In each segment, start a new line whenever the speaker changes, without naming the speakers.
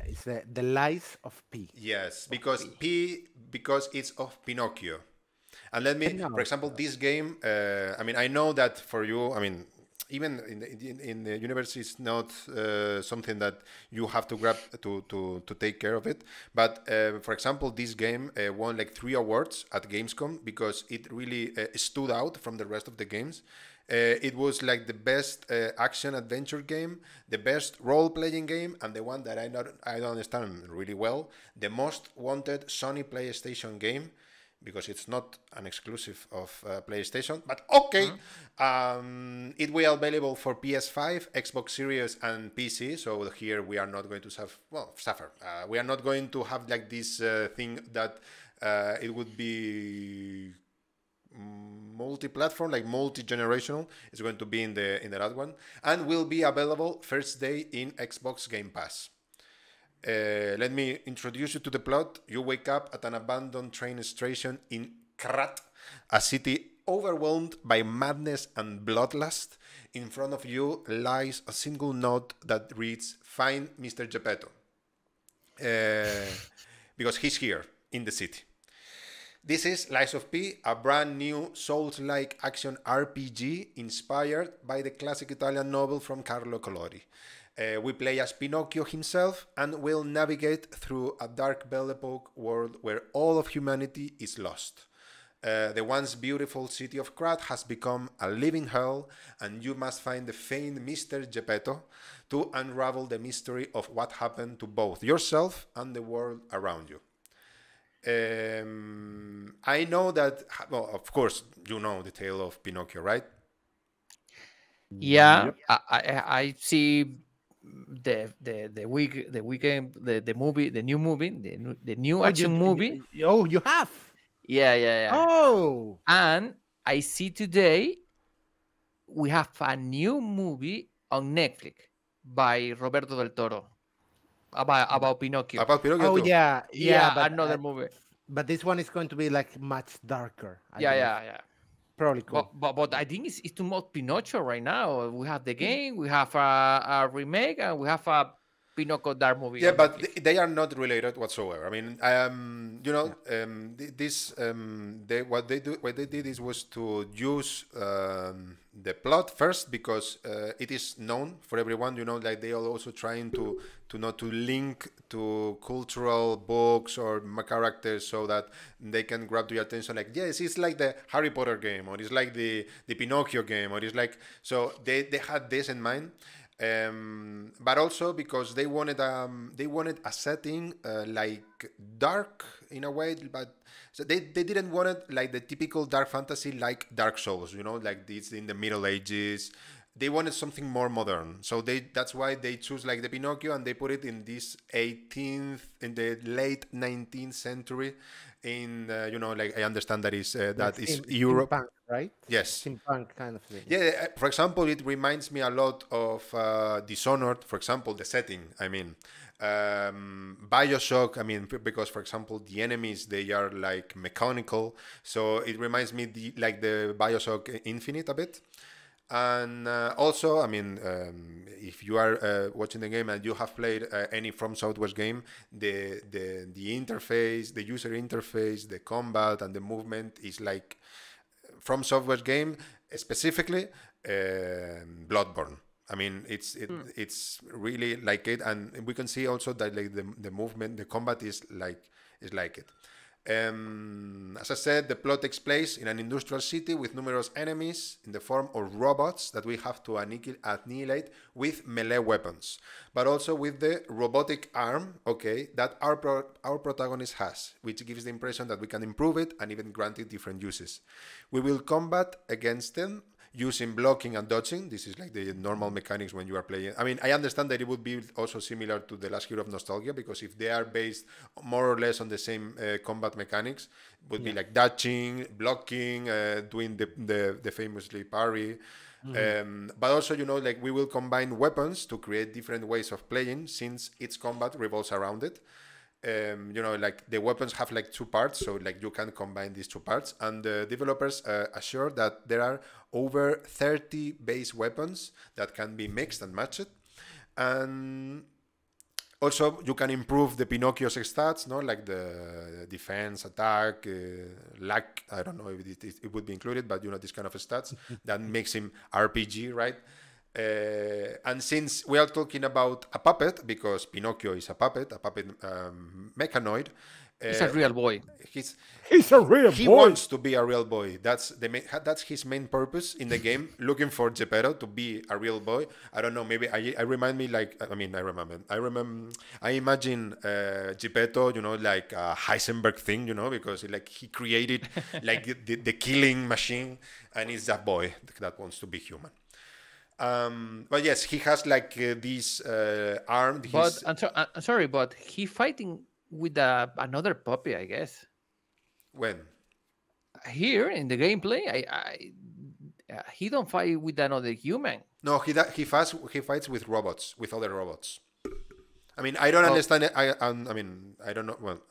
it's the lies of P.
Yes,
Of
because
P.
because it's of Pinocchio. And let me, for example,
Pinocchio.
this game. I mean, I know that for you. I mean, even in the universe, it's not something that you have to grab to take care of it. But for example, this game won like 3 awards at Gamescom because it really stood out from the rest of the games. It was like the best action adventure game, the best role playing game, and the one that I don't understand really well, the most wanted Sony PlayStation game because it's not an exclusive of PlayStation. But okay,
Mm.
it will be available for PS5, Xbox Series, and PC. So here we are not going to suffer. We are not going to have like this thing that it would be multi-platform, like multi-generational. Is going to be in the last one, and will be available first day in Xbox Game Pass. Let me introduce you to the plot. You wake up at an abandoned train station in Krat, a city overwhelmed by madness and bloodlust. In front of you lies a single note that reads, "Find Mr. Geppetto." Because he's here in the city. This is Lies of P, a brand new Souls-like action RPG inspired by the classic Italian novel from Carlo Collodi. We play as Pinocchio himself and will navigate through a dark Belle Epoque world where all of humanity is lost. The once beautiful city of Krat has become a living hell, and you must find the famed Mr. Geppetto to unravel the mystery of what happened to both yourself and the world around you. I know that, well, of course, you know the tale of Pinocchio, right?
Yeah,
Yep.
I see the weekend the movie the new movie the new
Oh,
action movie.
you have.
Yeah, yeah, yeah.
Oh,
And I see today we have a new movie on Netflix by Roberto del Toro about Pinocchio.
About Pinocchio
oh
too.
yeah, yeah,
Yeah, another movie.
but this one is going to be like much darker, I
Yeah,
believe.
yeah, yeah.
Probably cool.
But I think it's too much Pinocchio right now. We have the game, we have a remake, and we have a Pinocchio dark movie
Yeah,
on
but
Netflix.
they are not related whatsoever. I mean, you know,
Yeah.
this what they did is was to use the plot first because it is known for everyone. You know, like they are also trying to not to link to cultural books or characters so that they can grab your attention. Like, yes, it's like the Harry Potter game, or it's like the Pinocchio game, or it's like so they had this in mind. But also because they wanted a setting like dark in a way, but so they didn't want it like the typical dark fantasy like Dark Souls, you know, like this in the Middle Ages. They wanted something more modern, so that's why they choose like the Pinocchio and they put it in this 18th in the late 19th century. In you know, like I understand
Like
that is Europe.
steampunk, right?
Yes,
Steampunk kind of thing.
yeah, for example, it reminds me a lot of Dishonored, for example, the setting. I mean, Bioshock, I mean, because, for example, the enemies, they are like mechanical. So it reminds me like the Bioshock Infinite a bit. And also, I mean, if you are watching the game and you have played any From Software game, the interface, the user interface, the combat, and the movement is like From Software game, specifically Bloodborne. I mean,
Hmm.
it's really like it, and we can see also that like the movement, the combat is like it. As I said, the plot takes place in an industrial city with numerous enemies in the form of robots that we have to annihilate with melee weapons, but also with the robotic arm, okay, that our protagonist has, which gives the impression that we can improve it and even grant it different uses. We will combat against them using blocking and dodging. This is like the normal mechanics when you are playing. I mean, I understand that it would be also similar to the Last Hero of Nostalgia because if they are based more or less on the same combat mechanics, would be
Yeah.
like dodging, blocking, doing the famously parry.
Hmm.
But also, you know, like we will combine weapons to create different ways of playing since its combat revolves around it. You know, like the weapons have like 2 parts, so like you can combine these 2 parts. And the developers assure that there are over 30 base weapons that can be mixed and matched. And Also, you can improve the Pinocchio's stats, no, like the defense, attack, luck. I don't know if it would be included, but this kind of stats that makes him RPG, right? And since we are talking about a puppet, because Pinocchio is a puppet mechanoid,
He's a real boy.
he's
He's a real
he
boy.
wants to be a real boy. That's his main purpose in the game. Looking for Geppetto to be a real boy. I don't know. Maybe I imagine Geppetto, like a Heisenberg thing, because he created like the killing machine, and it's that boy that wants to be human. But yes, he has like this arm.
But I'm sorry, but he fighting with another puppy, I guess.
When?
Here in the gameplay, he don't fight with another human.
No, he fights with robots, with other robots. I mean, I don't understand it. I mean, I don't know. Well,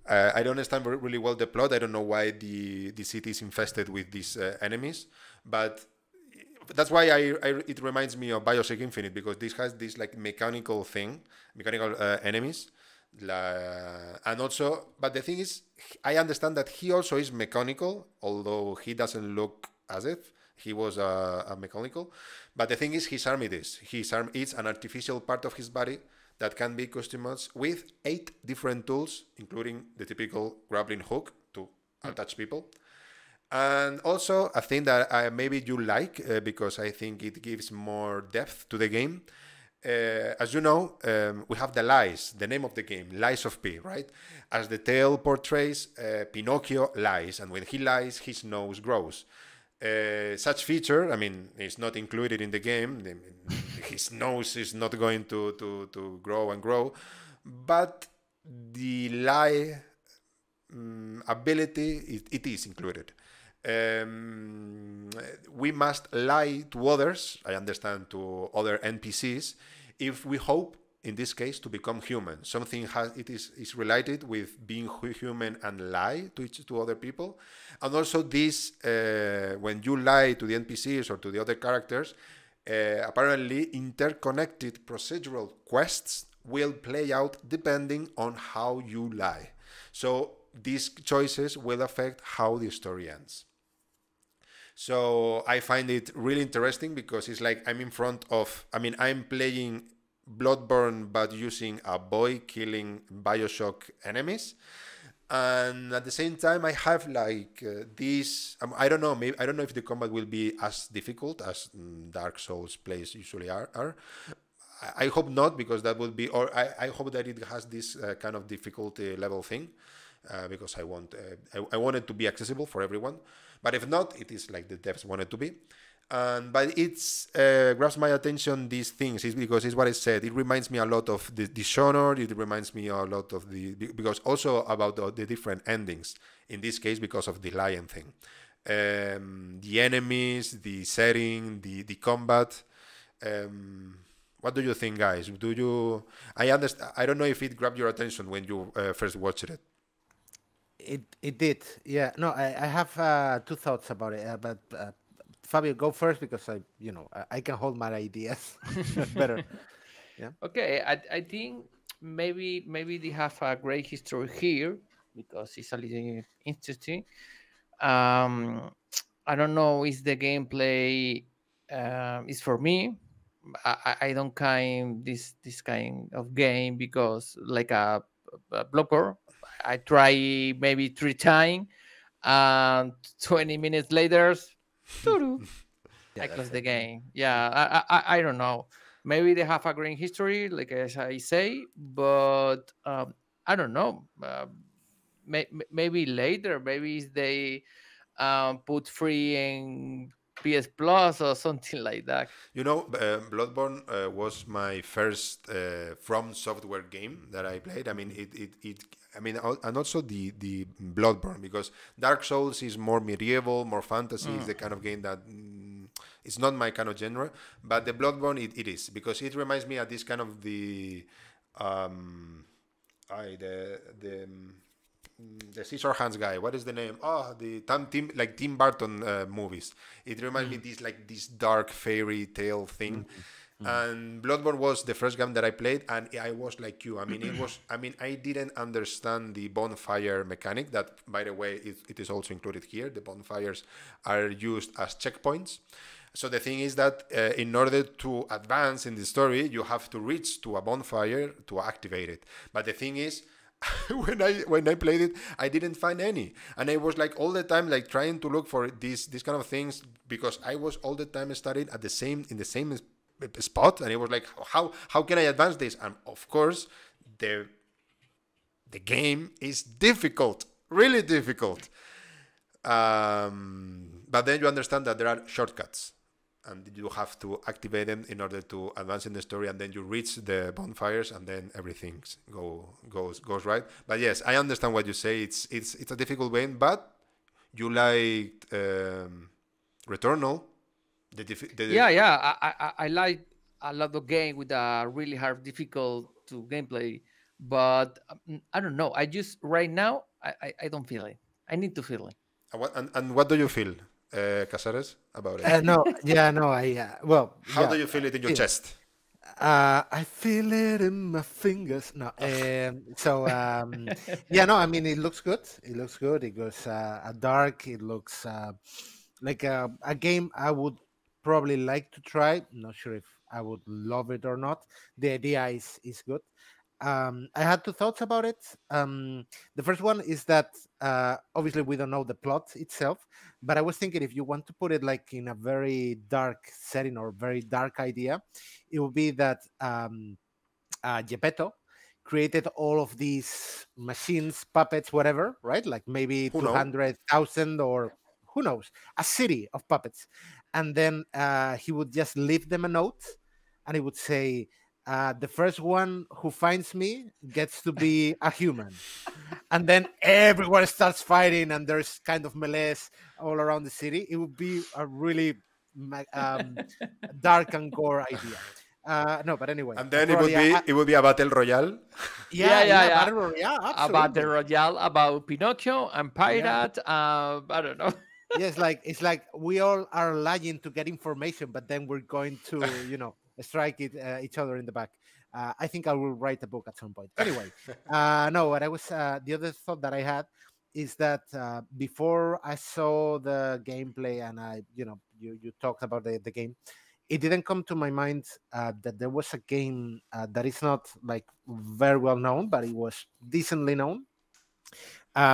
I don't understand really well the plot. I don't know why the city is infested with these enemies, but that's why it reminds me of Bioshock Infinite, because this has this like mechanical enemies. And also, but the thing is, I understand that he also is mechanical, although he doesn't look as if he was a mechanical. But the thing is, his arm is an artificial part of his body that can be customized with 8 different tools, including the typical grappling hook to attach people. And also a thing that maybe you like, because I think it gives more depth to the game. As you know, we have the lies, the name of the game, Lies of P, right? As the tale portrays, Pinocchio lies, and when he lies, his nose grows. Such feature, I mean, is not included in the game. His nose is not going to grow and grow, but the lie ability, it is included. We must lie to others, I understand, to other NPCs, if we hope, in this case, to become human. Something is related with being human and lie to other people. And also this, when you lie to the NPCs or to the other characters, apparently interconnected procedural quests will play out depending on how you lie. So these choices will affect how the story ends. So I find it really interesting, because it's like I'm playing Bloodborne but using a boy killing Bioshock enemies, and at the same time I have like this. I don't know. Maybe I don't know if the combat will be as difficult as Dark Souls plays usually are. I hope not, because that would be, or I hope that it has this kind of difficulty level thing, because I want it to be accessible for everyone. But if not, it is like the devs want it to be. But it's grabs my attention, these things, is because it's what I said. It reminds me a lot of the Dishonored. It reminds me a lot of because also about the different endings. In this case, because of the lion thing. The enemies, the setting, the combat. What do you think, guys? I understand. I don't know if it grabbed your attention when you first watched it.
It did, yeah. No, I have 2 thoughts about it, but Fabio, go first, because I can hold my ideas better. Yeah.
Okay, I think maybe they have a great history here, because it's a little interesting. I don't know if the gameplay is for me. I don't kind this kind of game, because like a Bloodborne, I try maybe 3 times, and 20 minutes later, I close the game. Yeah, I don't know. Maybe they have a great history, like as I say, but I don't know. Maybe later, maybe they put free in PS Plus or something like that.
Bloodborne was my first From Software game that I played. I mean, and also the Bloodborne, because Dark Souls is more medieval, more fantasy. It's the kind of game that it's not my kind of genre. But the Bloodborne, it is, because it reminds me of this kind of the Scissorhands guy. What is the name? The Tim Burton movies. It reminds me this dark fairy tale thing. And Bloodborne was the first game that I played, and I was like you. I mean, it was. I mean, I didn't understand the bonfire mechanic. That, by the way, it is also included here. The bonfires are used as checkpoints. So the thing is that in order to advance in the story, you have to reach to a bonfire to activate it. But the thing is, when I played it, I didn't find any, and I was like all the time like trying to look for these kind of things, because I was all the time studying at the same spot, and it was like, how can I advance this? And of course, the game is difficult, really difficult. But then you understand that there are shortcuts, and you have to activate them in order to advance in the story, and then you reach the bonfires, and then everything goes right. But yes, I understand what you say. It's a difficult game, but you liked Returnal.
Yeah. I like a lot of game with a really hard, difficult to gameplay, but I don't know. I just right now I don't feel it. I need to feel it.
And what do you feel, Casares, about it?
No, yeah, no, well,
How do
yeah,
you feel it in your chest?
I feel it in my fingers. No, yeah, no, I mean, it looks good. It looks good. It goes dark. It looks like a game I would probably like to try. Not sure if I would love it or not. The idea is good. I had two thoughts about it. The first one is that obviously we don't know the plot itself, but I was thinking if you want to put it like in a very dark setting or very dark idea, it would be that Geppetto created all of these machines, puppets, whatever, right? Like maybe
Who know?
200,000 or who knows, a city of puppets. And then he would just leave them a note, and he would say, the first one who finds me gets to be a human. And then everyone starts fighting, and there's kind of melees all around the city. It would be a really dark and gore idea. No, but anyway,
And then
probably
it would be a battle royale.
yeah, battle royale,
About the
absolutely.
Royale, about Pinocchio and
Yeah,
Pirate. I don't know.
yeah, it's like we all are lying to get information, but then we're going to, strike each other in the back. I think I will write a book at some point. Anyway, no, what I was the other thought that I had is that before I saw the gameplay and you talked about the game, it didn't come to my mind that there was a game that is not like very well known, but it was decently known,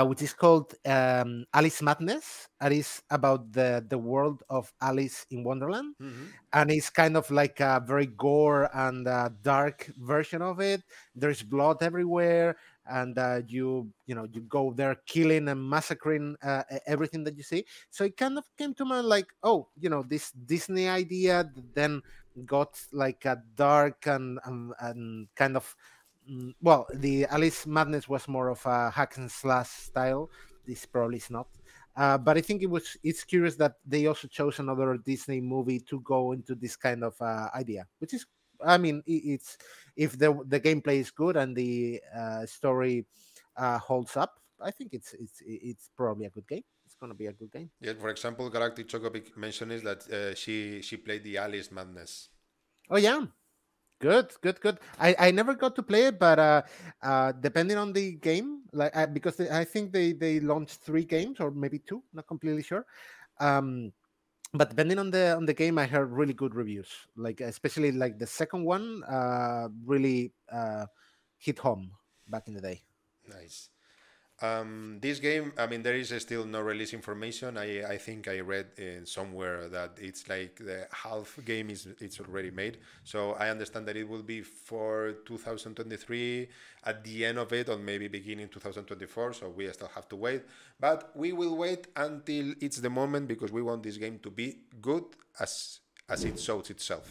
which is called Alice Madness. It is about the world of Alice in Wonderland,
Mhm.
and it's kind of like a very gore and dark version of it. There's blood everywhere, and you go there killing and massacring everything that you see. So it kind of came to mind like, oh, this Disney idea that then got like a dark and kind of well, the Alice Madness was more of a hack and slash style. This probably is not. But I think it's curious that they also chose another Disney movie to go into this kind of idea, which is, I mean, it's if the gameplay is good and the story holds up, I think it's probably a good game. It's gonna be a good game.
Yeah, for example, Galactic Chocopic mentioned is that she played the Alice Madness.
Oh yeah, good, good, good. I never got to play it, but depending on the game, like because I think they launched three games or maybe two, not completely sure. Um, but depending on the game, I heard really good reviews. Like especially like the second one, really hit home back in the day.
Nice. This game, I mean, there is still no release information. I think I read in somewhere that it's like the half game it's already made. So I understand that it will be for 2023 at the end of it, or maybe beginning 2024. So we still have to wait, but we will wait until it's the moment, because we want this game to be good as it shows itself.